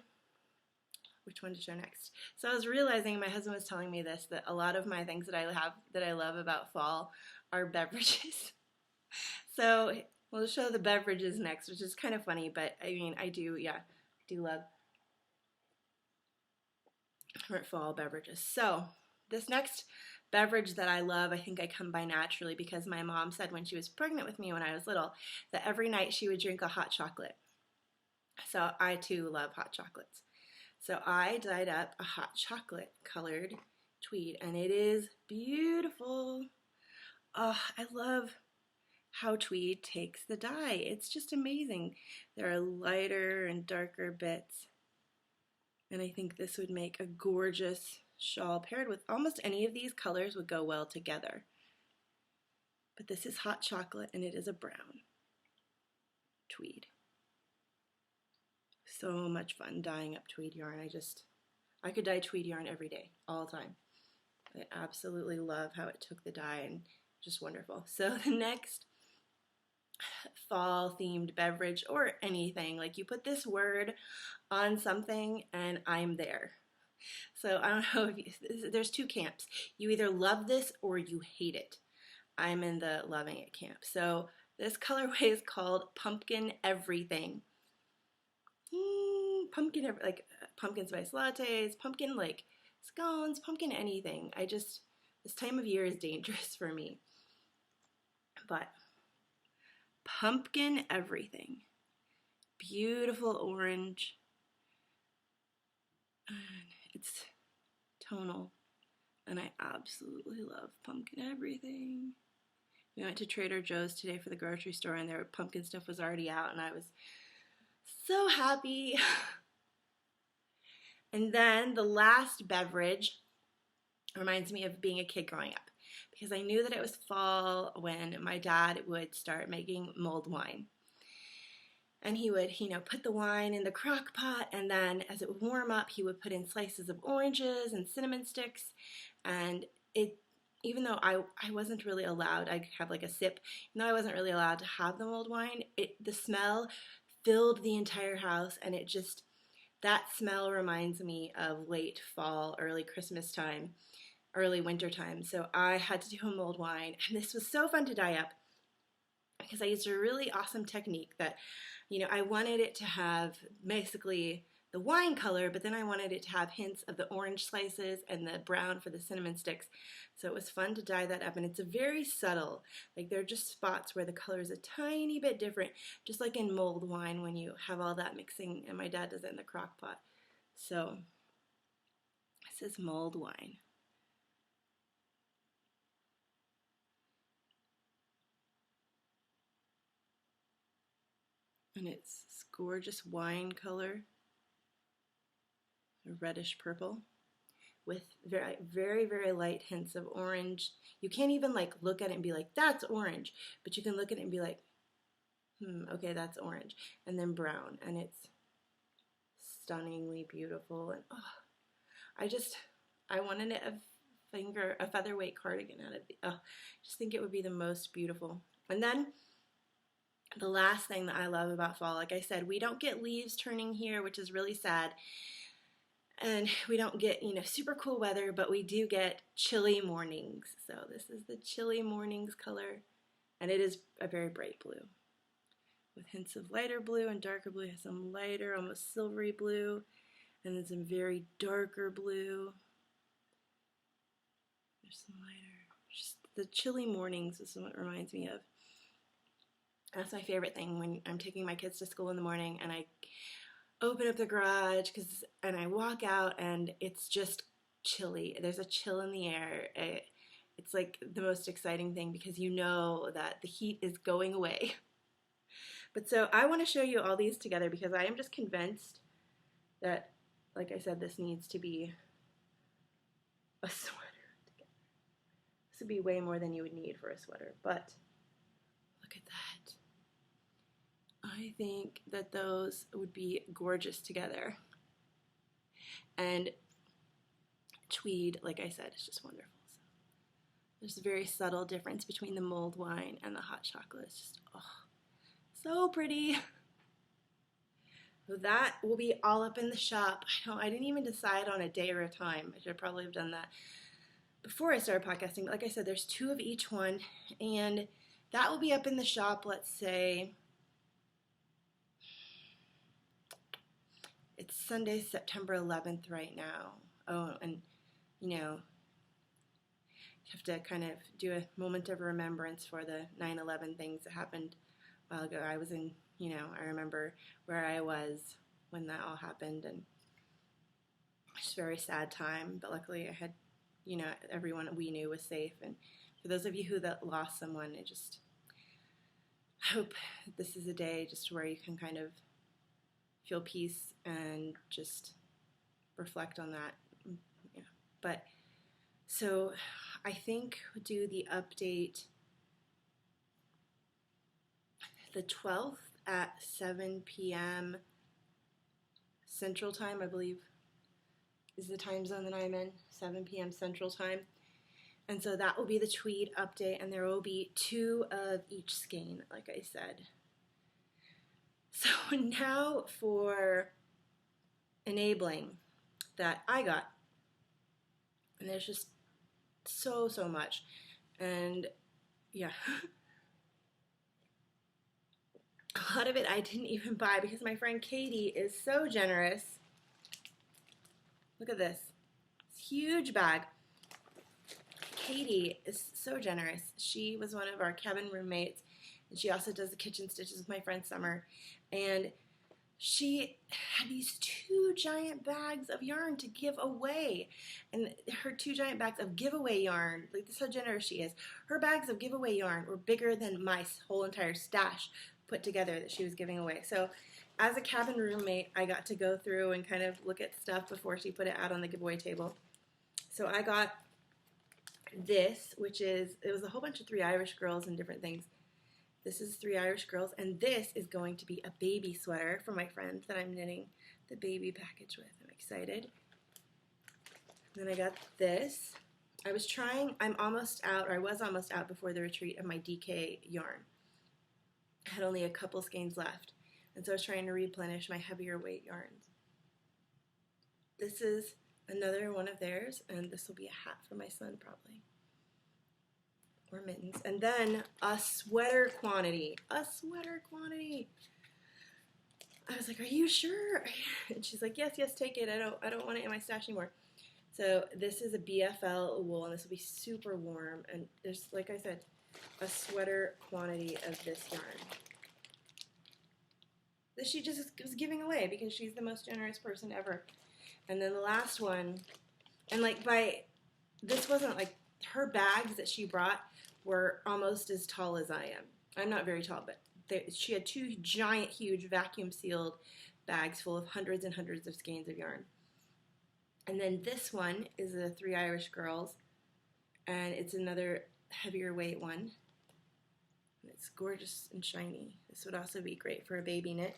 S1: which one to show next? So I was realizing, my husband was telling me this, that a lot of my things that I love about fall are beverages. So we'll show the beverages next, which is kind of funny, but I mean, I do love fall beverages. So this next beverage that I love, I think I come by naturally because my mom said when she was pregnant with me when I was little that every night she would drink a hot chocolate. So I too love hot chocolates. So I dyed up a hot chocolate colored tweed, and it is beautiful. Oh, I love how tweed takes the dye. It's just amazing. There are lighter and darker bits, and I think this would make a gorgeous shawl paired with almost any of these colors would go well together. But this is hot chocolate, and it is a brown tweed. So much fun dyeing up tweed yarn. I could dye tweed yarn every day, all the time. I absolutely love how it took the dye, and just wonderful. So the next fall themed beverage or anything, like you put this word on something and I'm there. So I don't know if there's two camps. You either love this or you hate it. I'm in the loving it camp. So this colorway is called Pumpkin Everything. Pumpkin, like pumpkin spice lattes, pumpkin like scones, pumpkin anything. This time of year is dangerous for me. But Pumpkin Everything. Beautiful orange. And it's tonal. And I absolutely love Pumpkin Everything. We went to Trader Joe's today for the grocery store, and their pumpkin stuff was already out, and I was so happy. And then the last beverage reminds me of being a kid growing up, because I knew that it was fall when my dad would start making mulled wine. And he would, put the wine in the crock pot, and then as it would warm up, he would put in slices of oranges and cinnamon sticks. And even though I wasn't really allowed, I'd have like a sip, even though I wasn't really allowed to have the mulled wine, the smell filled the entire house, and that smell reminds me of late fall, early Christmas time, early winter time. So I had to do a mulled wine, and this was so fun to dye up because I used a really awesome technique that, I wanted it to have basically the wine color, but then I wanted it to have hints of the orange slices and the brown for the cinnamon sticks. So it was fun to dye that up, and it's a very subtle, like they're just spots where the color is a tiny bit different, just like in mulled wine when you have all that mixing, and my dad does it in the crock pot. So this is mulled wine. And it's this gorgeous wine color, a reddish purple, with very, very, very light hints of orange. You can't even look at it and be like, that's orange, but you can look at it and be like, okay, that's orange. And then brown, and it's stunningly beautiful. And I wanted a featherweight cardigan out of I just think it would be the most beautiful. And then the last thing that I love about fall, like I said, we don't get leaves turning here, which is really sad. And we don't get, super cool weather, but we do get chilly mornings. So this is the chilly mornings color, and it is a very bright blue with hints of lighter blue and darker blue. It has some lighter, almost silvery blue, and then some very darker blue. There's some lighter. Just the chilly mornings is what it reminds me of. That's my favorite thing when I'm taking my kids to school in the morning and I open up the garage and I walk out and it's just chilly. There's a chill in the air. It's like the most exciting thing because you know that the heat is going away. But so I want to show you all these together because I am just convinced that, like I said, this needs to be a sweater together. This would be way more than you would need for a sweater, but look at that. I think that those would be gorgeous together. And tweed, like I said, is just wonderful. So there's a very subtle difference between the mulled wine and the hot chocolate. It's just, so pretty. So that will be all up in the shop. I didn't even decide on a day or a time. I should probably have done that before I started podcasting. But like I said, there's 2 of each one. And that will be up in the shop, let's say, it's Sunday, September 11th right now. Oh, and, have to kind of do a moment of remembrance for the 9/11 things that happened a while ago. I was in, I remember where I was when that all happened, and it's a very sad time, but luckily I had, everyone we knew was safe. And for those of you who lost someone, I hope this is a day just where you can kind of feel peace and just reflect on that. Yeah. But so I think we'll do the update the 12th at 7 p.m. Central Time, I believe, is the time zone that I'm in, 7 p.m. Central Time. And so that will be the tweed update, and there will be 2 of each skein, like I said. So now for enabling that I got. And there's just so much. And yeah. A lot of it I didn't even buy because my friend Katie is so generous. Look at this. Huge bag. Katie is so generous. She was one of our cabin roommates, and she also does the kitchen stitches with my friend Summer. And she had these 2 giant bags of yarn to give away. And her 2 giant bags of giveaway yarn, like this is how generous she is. Her bags of giveaway yarn were bigger than my whole entire stash put together that she was giving away. So as a cabin roommate, I got to go through and kind of look at stuff before she put it out on the giveaway table. So I got this, it was a whole bunch of 3 Irish girls and different things. This is 3 Irish girls, and this is going to be a baby sweater for my friend that I'm knitting the baby package with. I'm excited. Then I got this. I was almost out before the retreat of my DK yarn. I had only a couple skeins left, and so I was trying to replenish my heavier weight yarns. This is another one of theirs, and this will be a hat for my son probably. Or mittens. And then a sweater quantity. I was like, are you sure? And she's like, yes, take it. I don't want it in my stash anymore. So this is a BFL wool, and this will be super warm. And there's, like I said, a sweater quantity of this yarn that she just was giving away because she's the most generous person ever. And then the last one, and this wasn't like, her bags that she brought were almost as tall as I am. I'm not very tall, but she had 2 giant, huge vacuum-sealed bags full of hundreds and hundreds of skeins of yarn. And then this one is the 3 Irish girls, and it's another heavier weight one. And it's gorgeous and shiny. This would also be great for a baby knit.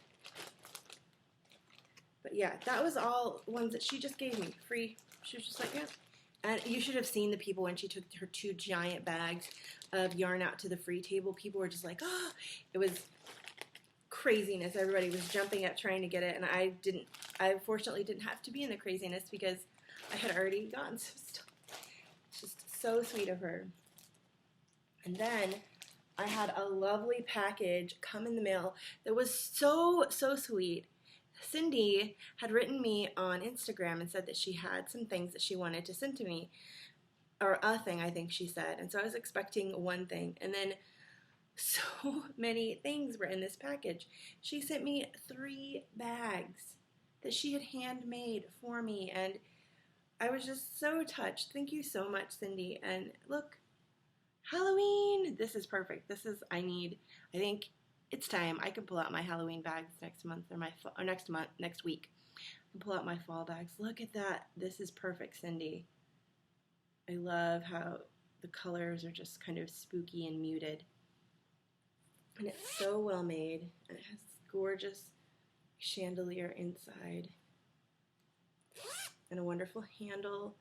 S1: But yeah, that was all ones that she just gave me free. She was just like, yeah. And you should have seen the people when she took her 2 giant bags of yarn out to the free table. People were just like, oh, it was craziness. Everybody was jumping up trying to get it, and I fortunately didn't have to be in the craziness because I had already gotten some stuff. It's just so sweet of her. And then I had a lovely package come in the mail that was so sweet. Cindy had written me on Instagram and said that she had some things that she wanted to send to me, or a thing, I think she said. And so I was expecting one thing, and then so many things were in this package. She sent me 3 bags that she had handmade for me, and I was just so touched. Thank you so much, Cindy. And look, Halloween! This is perfect. I think it's time. I can pull out my Halloween bags next month, or next week. And pull out my fall bags. Look at that. This is perfect, Cindy. I love how the colors are just kind of spooky and muted. And it's so well made. And it has this gorgeous chandelier inside. And a wonderful handle.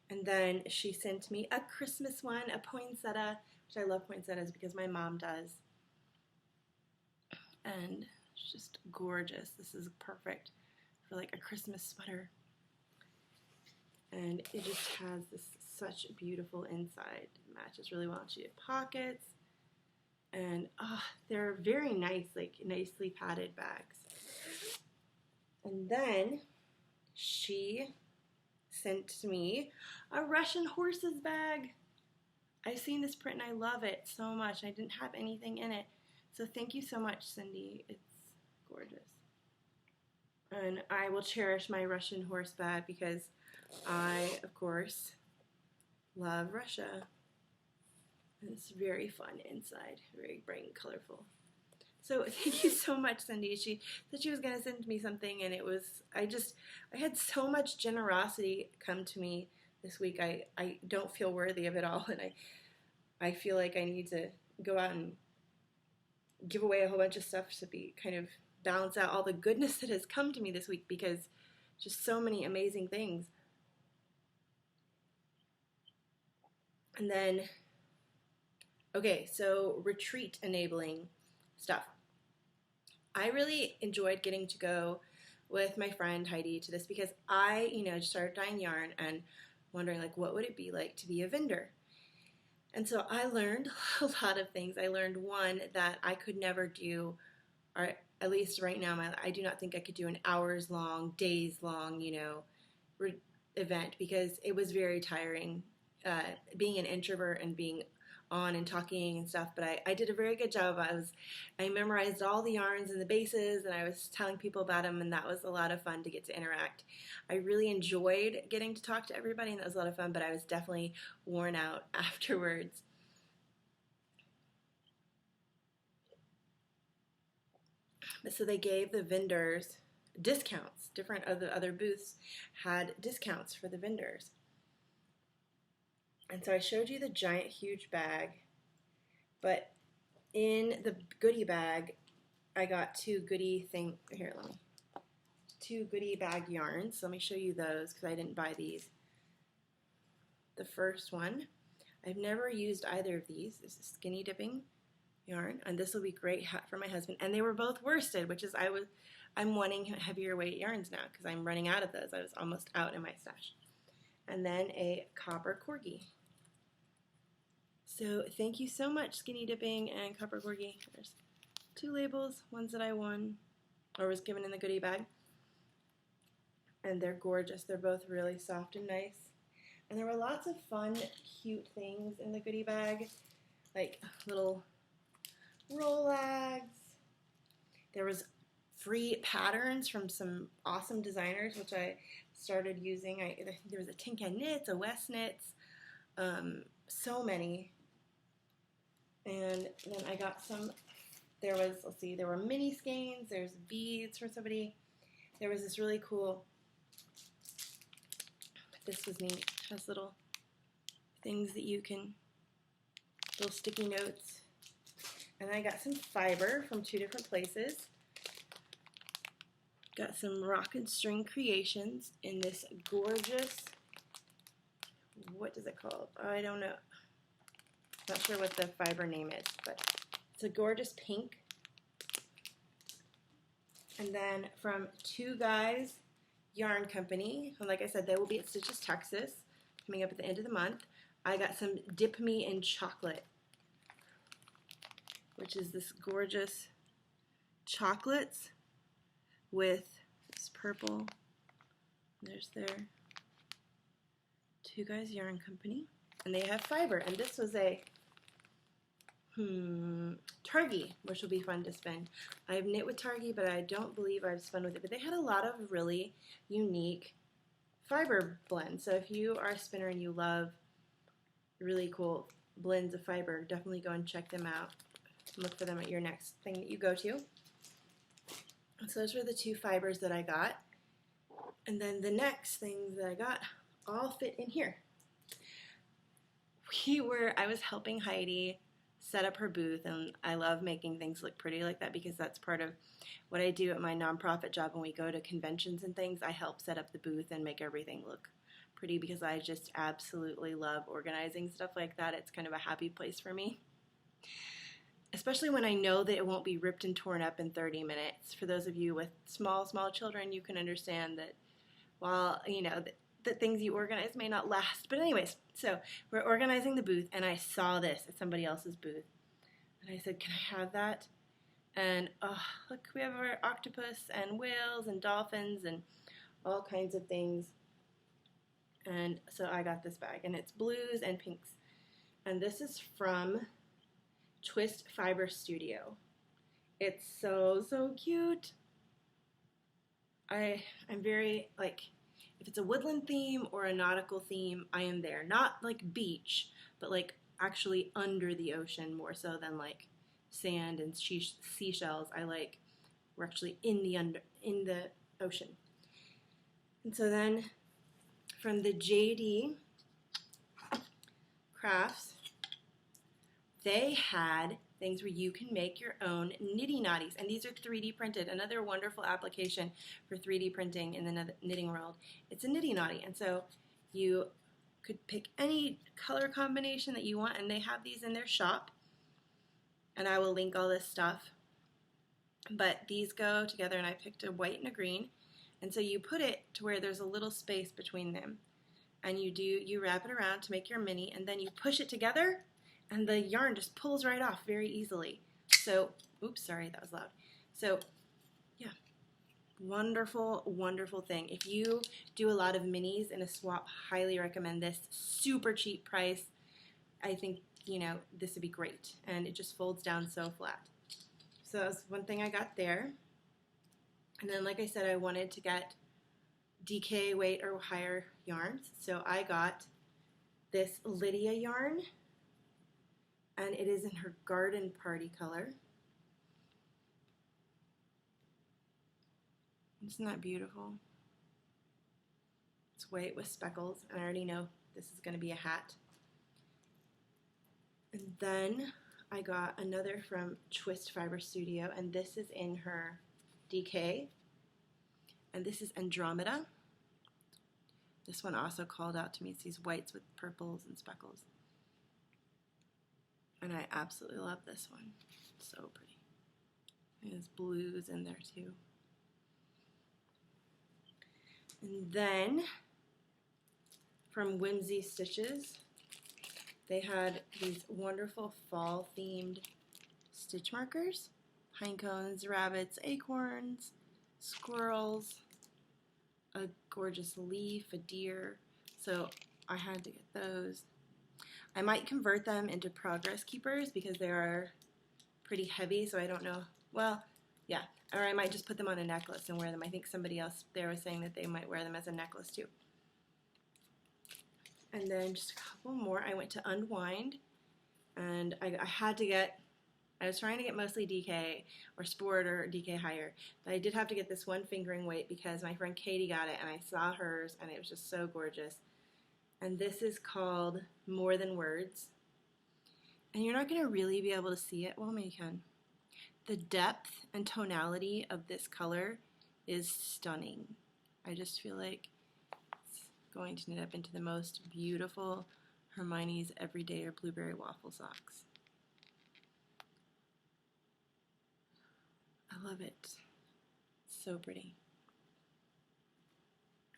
S1: And then she sent me a Christmas one, a poinsettia, which I love poinsettias because my mom does. And it's just gorgeous. This is perfect for like a Christmas sweater. And it just has this such beautiful inside. It matches really well. She had pockets. And they're very nice, like nicely padded bags. And then she sent me a Russian horses bag. I've seen this print and I love it so much. I didn't have anything in it. So thank you so much, Cindy. It's gorgeous. And I will cherish my Russian horse bag because I, of course, love Russia. It's very fun inside, very bright and colorful. So thank you so much, Cindy. She said she was going to send me something, and it was, I had so much generosity come to me this week. I don't feel worthy of it all, and I feel like I need to go out and give away a whole bunch of stuff to be kind of balance out all the goodness that has come to me this week, because just so many amazing things. And then, okay, so retreat enabling stuff. I really enjoyed getting to go with my friend Heidi to this because I, just started dyeing yarn and wondering, like, what would it be like to be a vendor? And so I learned a lot of things. I learned, one, that I could never do, or at least right now, I do not think I could do an hours-long, days-long, event, because it was very tiring, being an introvert and being on and talking and stuff. But I did a very good job. I memorized all the yarns and the bases, and I was telling people about them, and that was a lot of fun to get to interact. I really enjoyed getting to talk to everybody, and that was a lot of fun, but I was definitely worn out afterwards. So they gave the vendors discounts. Different other booths had discounts for the vendors. And so I showed you the giant, huge bag, but in the goodie bag, I got two goodie bag yarns. So let me show you those because I didn't buy these. The first one, I've never used either of these. This is skinny dipping yarn, and this will be great for my husband. And they were both worsted, which is I'm wanting heavier weight yarns now because I'm running out of those. I was almost out in my stash. And then a copper corgi. So thank you so much, Skinny Dipping and Copper Corgi. There's two labels, ones that I won or was given in the goodie bag. And they're gorgeous. They're both really soft and nice. And there were lots of fun, cute things in the goodie bag, like little Rolags. There was free patterns from some awesome designers, which I started using. There was a Tin Can Knits, a West Knits, so many. And then I got some, there were mini skeins, there's beads for somebody. There was this really cool, this was neat, it has little things that you can, little sticky notes. And I got some fiber from two different places. Got some Rock and String Creations in this gorgeous, what is it called? I don't know. Not sure what the fiber name is, but it's a gorgeous pink. And then from Two Guys Yarn Company, and like I said, they will be at Stitches, Texas, coming up at the end of the month. I got some Dip Me in Chocolate, which is this gorgeous chocolates with this purple. There's their Two Guys Yarn Company. And they have fiber, and this was a Targhee, which will be fun to spin. I've knit with Targhee, but I don't believe I've spun with it. But they had a lot of really unique fiber blends. So if you are a spinner and you love really cool blends of fiber, definitely go and check them out. Look for them at your next thing that you go to. So those were the two fibers that I got. And then the next things that I got all fit in here. I was helping Heidi set up her booth, and I love making things look pretty like that because that's part of what I do at my nonprofit job. When we go to conventions and things, I help set up the booth and make everything look pretty because I just absolutely love organizing stuff like that. It's kind of a happy place for me, especially when I know that it won't be ripped and torn up in 30 minutes. For those of you with small children, you can understand that while, that things you organize may not last. But anyways, so we're organizing the booth, and I saw this at somebody else's booth. And I said, can I have that? And, oh, look, we have our octopus and whales and dolphins and all kinds of things. And so I got this bag, and it's blues and pinks. And this is from Twist Fiber Studio. It's so, so cute. I'm very, like, if it's a woodland theme or a nautical theme, I am there. Not like beach, but like actually under the ocean more so than like sand and seashells. We're actually in the ocean. And so then from the JD Crafts, they had things where you can make your own nitty knotties, and these are 3D printed. Another wonderful application for 3D printing in the knitting world. It's a nitty knotty, and so you could pick any color combination that you want, and they have these in their shop, and I will link all this stuff. But these go together, and I picked a white and a green, and so you put it to where there's a little space between them, and you wrap it around to make your mini, and then you push it together, and the yarn just pulls right off very easily. So, oops, sorry, that was loud. So, yeah, wonderful, wonderful thing. If you do a lot of minis in a swap, highly recommend this. Super cheap price. I think, this would be great. And it just folds down so flat. So that was one thing I got there. And then, like I said, I wanted to get DK weight or higher yarns. So I got this Lydia yarn, and it is in her garden party color. Isn't that beautiful? It's white with speckles, and I already know this is going to be a hat. And then I got another from Twist Fiber Studio, and this is in her DK, and this is Andromeda. This one also called out to me. It's these whites with purples and speckles. And I absolutely love this one. It's so pretty. There's blues in there too. And then from Whimsee Stitches, they had these wonderful fall themed stitch markers. Pine cones, rabbits, acorns, squirrels, a gorgeous leaf, a deer. So I had to get those. I might convert them into progress keepers because they are pretty heavy, so I don't know. Well, yeah, or I might just put them on a necklace and wear them. I think somebody else there was saying that they might wear them as a necklace too. And then just a couple more. I went to Unwind, and I had to get, I was trying to get mostly DK or Sport or DK higher, but I did have to get this one fingering weight because my friend Katie got it, and I saw hers, and it was just so gorgeous. And this is called More Than Words. And you're not going to really be able to see it. Well, maybe you can. The depth and tonality of this color is stunning. I just feel like it's going to knit up into the most beautiful Hermione's Everyday or Blueberry Waffle socks. I love it. It's so pretty.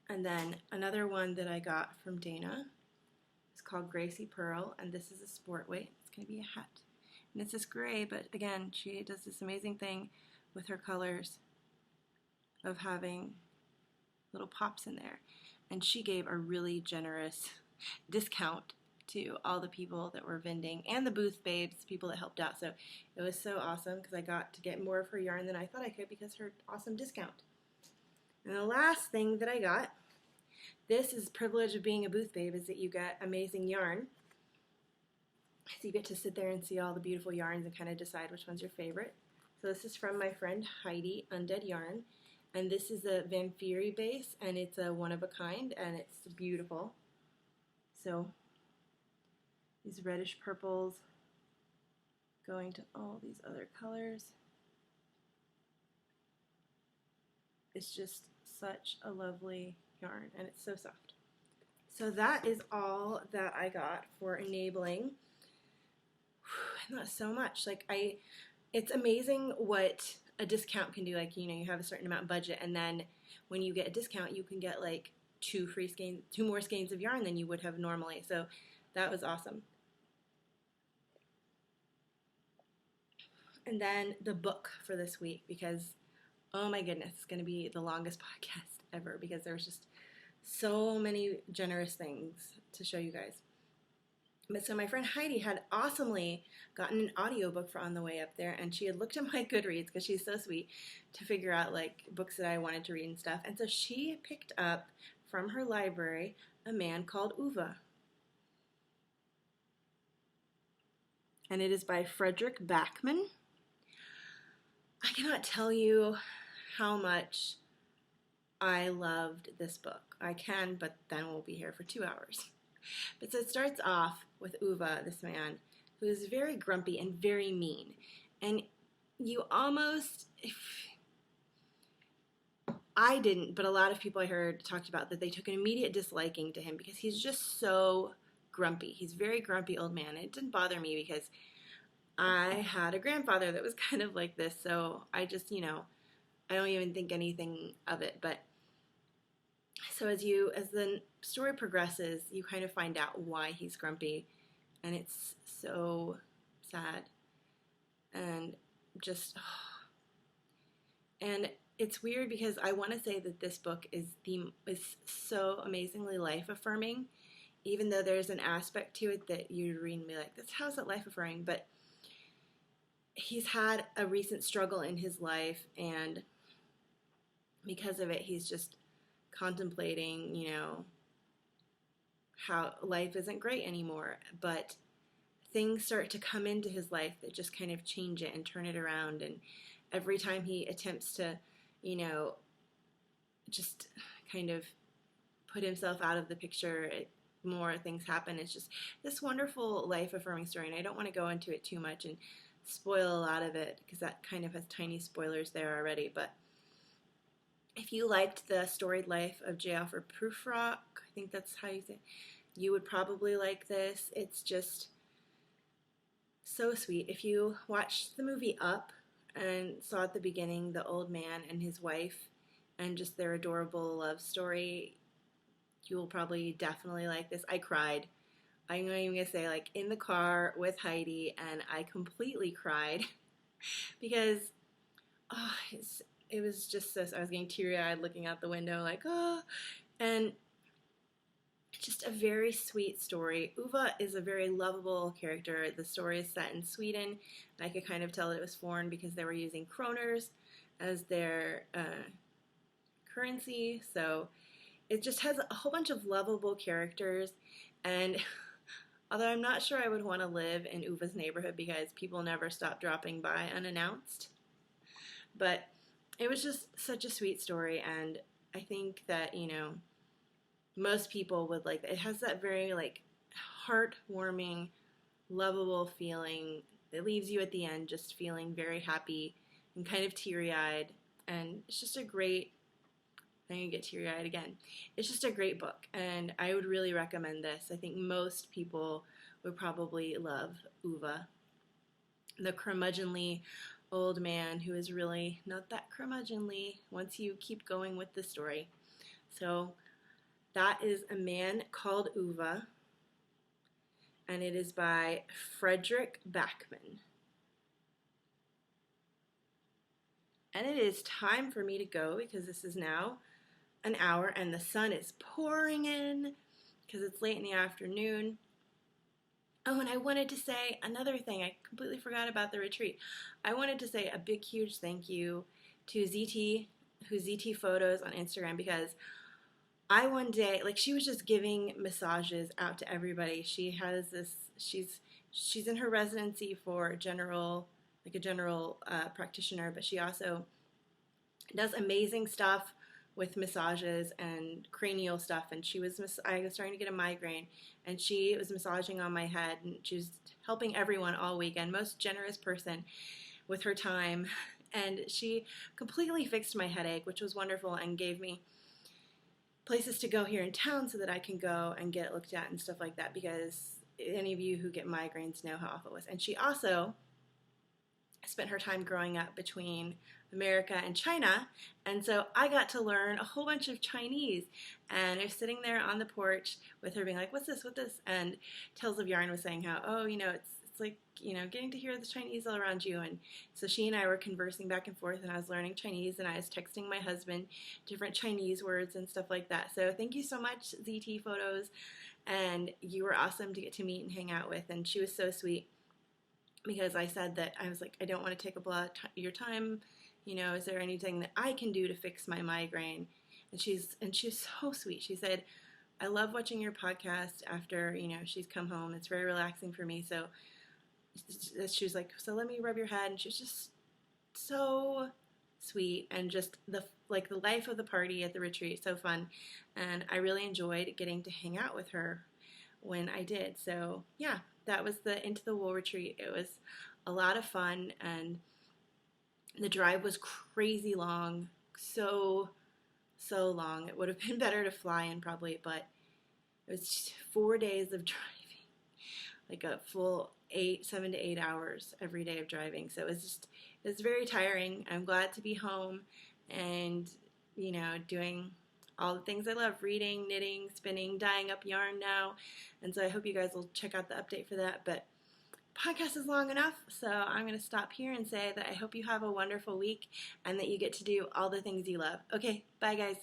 S1: And then another one that I got from Dana is called Gracie Pearl, and this is a sport weight. It's going to be a hat. And it's this gray, but again, she does this amazing thing with her colors of having little pops in there. And she gave a really generous discount to all the people that were vending and the booth babes, people that helped out. So it was so awesome because I got to get more of her yarn than I thought I could because of her awesome discount. And the last thing that I got, this is the privilege of being a booth babe, is that you get amazing yarn. So you get to sit there and see all the beautiful yarns and kind of decide which one's your favorite. So this is from my friend Heidi, Undead Yarn. And this is a Vampiri base, and it's a one-of-a-kind, and it's beautiful. So these reddish purples going to all these other colors. It's just such a lovely yarn, and it's so soft. So that is all that I got for enabling. Not so much. It's amazing what a discount can do. Like, you have a certain amount of budget, and then when you get a discount, you can get like two more skeins of yarn than you would have normally. So that was awesome. And then the book for this week, because oh my goodness, it's going to be the longest podcast ever because there's just So many generous things to show you guys. But so my friend Heidi had awesomely gotten an audiobook for On the Way Up There, and she had looked at my Goodreads, because she's so sweet, to figure out like books that I wanted to read and stuff. And so she picked up from her library A Man Called Uwe. And it is by Fredrik Backman. I cannot tell you how much I loved this book. I can, but then we'll be here for 2 hours. But so it starts off with Uwe, this man, who is very grumpy and very mean. And you almost, I didn't, but a lot of people I heard talked about that they took an immediate disliking to him because he's just so grumpy. He's a very grumpy old man. It didn't bother me because I had a grandfather that was kind of like this, so I just, I don't even think anything of it. But so as the story progresses, you kind of find out why he's grumpy, and it's so sad, and just, and it's weird because I want to say that this book is so amazingly life affirming, even though there's an aspect to it that you read and be like, how's it life affirming? But he's had a recent struggle in his life, and because of it, he's just contemplating, how life isn't great anymore. But things start to come into his life that just kind of change it and turn it around. And every time he attempts to, just kind of put himself out of the picture, more things happen. It's just this wonderful life-affirming story, and I don't want to go into it too much and spoil a lot of it because that kind of has tiny spoilers there already. But if you liked the storied life of J. Alfred Prufrock, I think that's how you say it, you would probably like this. It's just so sweet. If you watched the movie Up and saw at the beginning the old man and his wife and just their adorable love story, you will probably definitely like this. I cried. I'm not even going to say, like, in the car with Heidi, and I completely cried because, it was just so, I was getting teary-eyed looking out the window, like, and just a very sweet story. Uwe is a very lovable character. The story is set in Sweden, and I could kind of tell it was foreign because they were using kroners as their currency, so it just has a whole bunch of lovable characters, and although I'm not sure I would want to live in Uwe's neighborhood because people never stop dropping by unannounced, but it was just such a sweet story, and I think that, most people would like it. It has that very, like, heartwarming, lovable feeling. It leaves you at the end just feeling very happy and kind of teary-eyed, and it's just a great, I'm going to get teary-eyed again. It's just a great book, and I would really recommend this. I think most people would probably love Uwe, the curmudgeonly old man who is really not that curmudgeonly once you keep going with the story. So that is A Man Called Uwe, and it is by Fredrik Backman. And it is time for me to go because this is now an hour and the sun is pouring in because it's late in the afternoon. Oh, and I wanted to say another thing. I completely forgot about the retreat. I wanted to say a big, huge thank you to ZT, who's ZT Photos on Instagram, because I one day, like, she was just giving massages out to everybody. She has this, she's in her residency for a general practitioner, but she also does amazing stuff with massages and cranial stuff, and I was starting to get a migraine, and she was massaging on my head, and she was helping everyone all weekend, most generous person with her time, and she completely fixed my headache, which was wonderful, and gave me places to go here in town so that I can go and get looked at and stuff like that, because any of you who get migraines know how awful it was. And she also spent her time growing up between America and China, and so I got to learn a whole bunch of Chinese, and I was sitting there on the porch with her being like, what's this, and Tales of Yarn was saying how, it's it's like, you know, getting to hear the Chinese all around you. And so she and I were conversing back and forth, and I was learning Chinese, and I was texting my husband different Chinese words and stuff like that. So thank you so much, ZT Photos, and you were awesome to get to meet and hang out with. And she was so sweet, because I said that I was like, I don't want to take up a lot of your time. You know, is there anything that I can do to fix my migraine? And she's so sweet. She said, I love watching your podcast after, you know, she's come home. It's very relaxing for me. So she was like, so let me rub your head. And she was just so sweet, and just the life of the party at the retreat. So fun. And I really enjoyed getting to hang out with her when I did. So yeah, that was the Into the Wool retreat. It was a lot of fun, and the drive was crazy long. So long. It would have been better to fly in probably, but it was just 4 days of driving, like a full 7 to 8 hours every day of driving. So it was very tiring. I'm glad to be home and, you know, doing all the things I love: reading, knitting, spinning, dyeing up yarn now. And so I hope you guys will check out the update for that. But podcast is long enough, so I'm going to stop here and say that I hope you have a wonderful week and that you get to do all the things you love. Okay, bye guys.